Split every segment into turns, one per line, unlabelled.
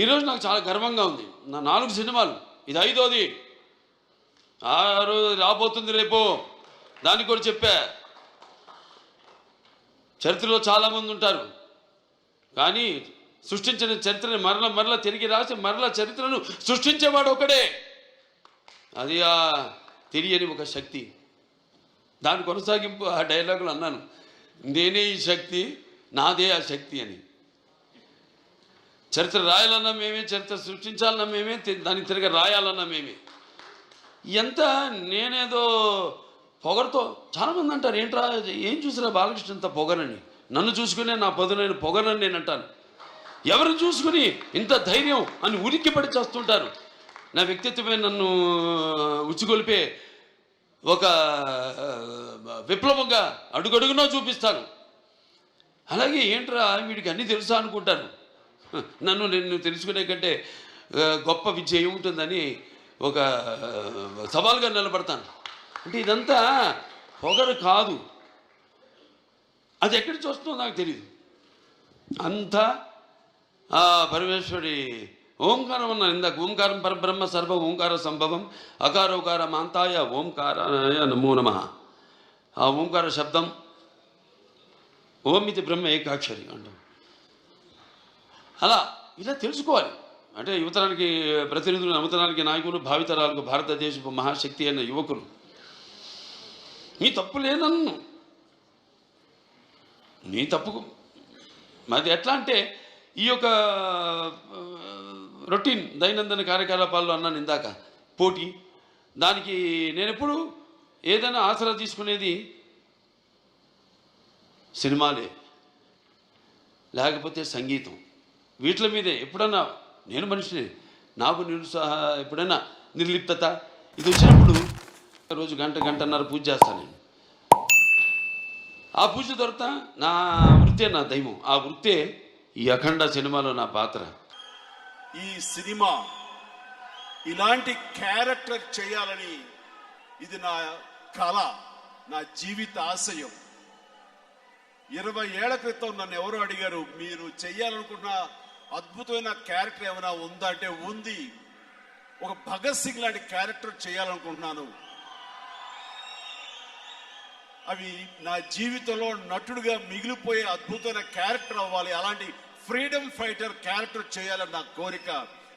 ఈరోజు నాకు చాలా గర్వంగా ఉంది. నా 4 సినిమాలు, ఇది 5వది. ఆ రోజు రాబోతుంది రేపు, దానికి కూడా చెప్పా. చరిత్రలో చాలామంది ఉంటారు, కానీ సృష్టించిన చరిత్రని మరల తిరిగి రాసి మరల చరిత్రను సృష్టించేవాడు ఒకడే. అది ఆ తెలియని ఒక శక్తి. దాని కొనసాగింపు ఆ డైలాగులు అన్నాను, నేనే ఈ శక్తి, నాదే ఆ శక్తి అని. చరిత్ర రాయాలన్నా మేమే, చరిత్ర సృష్టించాలన్నా మేమే, దాన్ని తిరిగి రాయాలన్నా మేమే. ఎంత నేనేదో పొగరుతో చాలామంది అంటారు, ఏంట్రా ఏం చూసినా బాలకృష్ణ ఇంత పొగరని. నన్ను చూసుకునే నా పదునైన పొగరని నేను అంటాను. ఎవరిని చూసుకుని ఇంత ధైర్యం అని ఉలిక్కిపడి చేస్తుంటారు. నా వ్యక్తిత్వమే నన్ను ఉచ్చుగొలిపే ఒక విప్లవంగా అడుగడుగునా చూపిస్తాను. అలాగే ఏంట్రా వీడికి అన్నీ తెలుసా అనుకుంటాను. నిన్ను తెలుసుకునే కంటే గొప్ప విద్య ఏముంటుందని ఒక సవాల్గా నిలబడతాను. అంటే ఇదంతా పొగరు కాదు, అది ఎక్కడి చూస్తుందో నాకు తెలియదు. అంతా ఆ పరమేశ్వరి ఓంకారం అన్నాను ఇందాక. ఓంకారం పరబ్రహ్మ సర్వ ఓంకార సంభవం అకారోకార మాంతాయ ఓంకారాయ నమో నమః. ఆ ఓంకార శబ్దం ఓం ఇది బ్రహ్మ ఏకాక్షరి అంటాం. అలా ఇలా తెలుసుకోవాలి. అంటే యువతరానికి ప్రతినిధులు, నవతరానికి నాయకులు, భావితరాలకు భారతదేశపు మహాశక్తి అయిన యువకులు. నీ తప్పు లేదన్ను, నీ తప్పుకు అది ఎట్లా అంటే ఈ యొక్క రొటీన్ దైనందిన కార్యకలాపాల్లో అన్నాను ఇందాక, పోటీ. దానికి నేను ఎప్పుడు ఏదైనా ఆసరా తీసుకునేది సినిమాలే, లేకపోతే సంగీతం. వీటి మీదే ఎప్పుడన్నా నేను మనిషిని, నాకు ఎప్పుడైనా నిర్లిప్తత ఇది వచ్చినప్పుడు రోజు గంటన్నర పూజ చేస్తాను నేను. ఆ పూజ దొరత నా వృత్తే నా దైవం. ఆ వృత్తే ఈ అఖండ సినిమాలో నా పాత్ర.
ఈ సినిమా ఇలాంటి క్యారెక్టర్ చేయాలని ఇది నా కళ, నా జీవిత ఆశయం. 20 ఏళ్ల క్రితం నన్ను ఎవరో అడిగారు, మీరు చెయ్యాలనుకున్న అద్భుతమైన క్యారెక్టర్ ఏమైనా ఉందా అంటే ఉంది. ఒక భగత్ సింగ్ లాంటి క్యారెక్టర్ చేయాలనుకుంటున్నాను. అవి నా జీవితంలో నటుడుగా మిగిలిపోయే అద్భుతమైన క్యారెక్టర్ అవ్వాలి, అలాంటి ఫ్రీడమ్ ఫైటర్ క్యారెక్టర్ చేయాలని నా కోరిక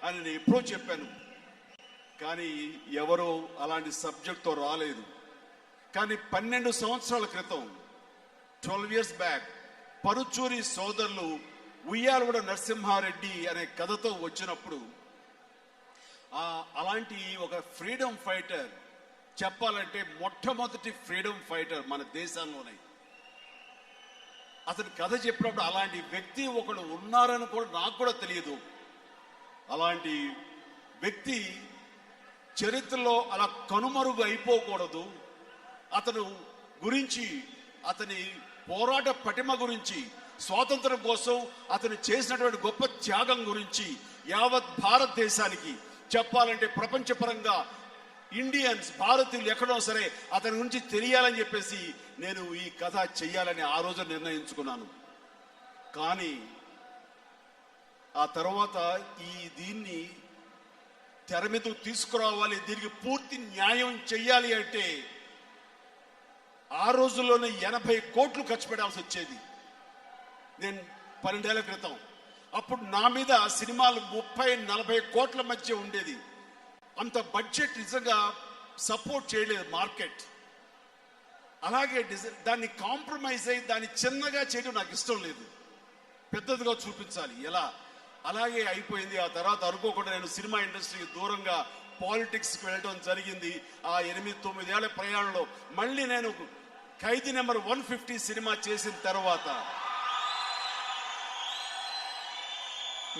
అని నేను ఎప్పుడో చెప్పాను. కానీ ఎవరో అలాంటి సబ్జెక్ట్తో రాలేదు. కానీ 12 సంవత్సరాల క్రితం, 12 years బ్యాక్, పరుచూరి సోదరులు ఉయ్యాలవాడ నరసింహారెడ్డి అనే కథతో వచ్చినప్పుడు అలాంటి ఒక ఫ్రీడమ్ ఫైటర్ చెప్పాలంటే మొట్టమొదటి ఫ్రీడమ్ ఫైటర్ మన దేశంలోనే. అతని కథ చెప్పినప్పుడు అలాంటి వ్యక్తి ఒకడు ఉన్నారని కూడా నాకు కూడా తెలియదు. అలాంటి వ్యక్తి చరిత్రలో అలా కనుమరుగు అయిపోకూడదు. అతను గురించి, అతని పోరాట పటిమ గురించి, స్వాతంత్రం కోసం అతను చేసినటువంటి గొప్ప త్యాగం గురించి యావత్ భారతదేశానికి చెప్పాలంటే ప్రపంచపరంగా ఇండియన్స్, భారతీయులు ఎక్కడో సరే అతని గురించి తెలియాలని చెప్పేసి నేను ఈ కథ చెయ్యాలని ఆ రోజు నిర్ణయించుకున్నాను. కానీ ఆ తర్వాత దీన్ని తెర మీదకు తీసుకురావాలి, దీనికి పూర్తి న్యాయం చెయ్యాలి అంటే ఆ రోజుల్లోనే 80 కోట్లు ఖర్చు పెట్టాల్సి వచ్చేది. నేను 12 ఏళ్ల క్రితం, అప్పుడు నా మీద సినిమాలు 30-40 కోట్ల మధ్య ఉండేది. అంత బడ్జెట్ నిజంగా సపోర్ట్ చేయలేదు మార్కెట్. అలాగే దాన్ని కాంప్రమైజ్ అయ్యి దాన్ని చిన్నగా చేయడం నాకు ఇష్టం లేదు, పెద్దదిగా చూపించాలి ఎలా. అలాగే అయిపోయింది. ఆ తర్వాత అనుకోకుండా నేను సినిమా ఇండస్ట్రీకి దూరంగా పాలిటిక్స్కి వెళ్ళడం జరిగింది. ఆ 8-9 ఏళ్ల ప్రయాణంలో మళ్ళీ నేను ఖైదీ నెంబర్ 150 సినిమా చేసిన తర్వాత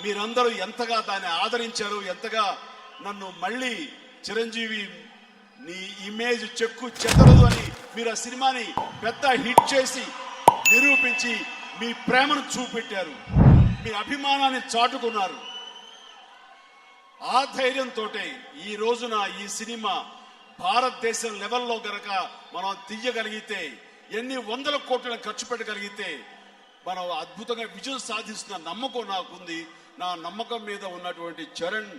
మీరందరూ ఎంతగా దాన్ని ఆదరించారు, ఎంతగా నన్ను మళ్ళీ చిరంజీవి నీ ఇమేజ్ చెక్కు చెదరదు అని మీరు ఆ సినిమాని పెద్ద హిట్ చేసి నిరూపించి మీ ప్రేమను చూపెట్టారు, మీ అభిమానాన్ని చాటుకున్నారు. ఆ ధైర్యంతో ఈ రోజున ఈ సినిమా భారతదేశం లెవెల్లో గనక మనం తీయగలిగితే, ఎన్ని 100 కోట్లను ఖర్చు పెట్టగలిగితే మనం అద్భుతంగా విజయం సాధిస్తున్న నమ్మకం నాకుంది. నా నమ్మకం మీద ఉన్నటువంటి చరణ్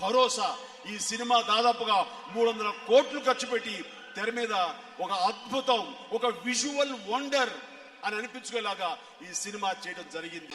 భరోసా ఈ సినిమా దాదాపుగా 300 కోట్లు ఖర్చు పెట్టి తెర మీద ఒక అద్భుతం, ఒక విజువల్ వండర్ అని అనిపించుకునేలాగా ఈ సినిమా చేయడం జరిగింది.